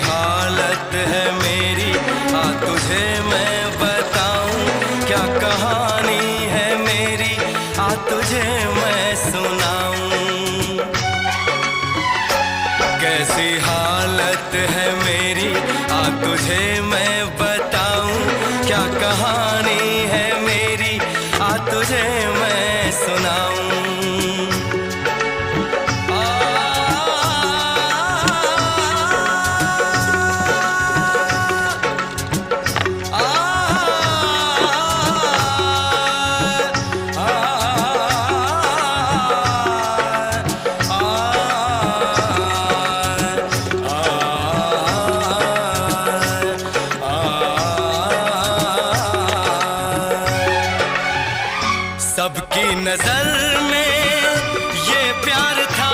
हालत है मेरी, आ तुझे मैं बताऊं क्या कहानी है मेरी, आ तुझे मैं सुनाऊं। कैसी हालत है मेरी, आ तुझे मैं बताऊं क्या कहानी है मेरी, आ तुझे मैं सुनाऊं। सबकी नजर में ये प्यार था।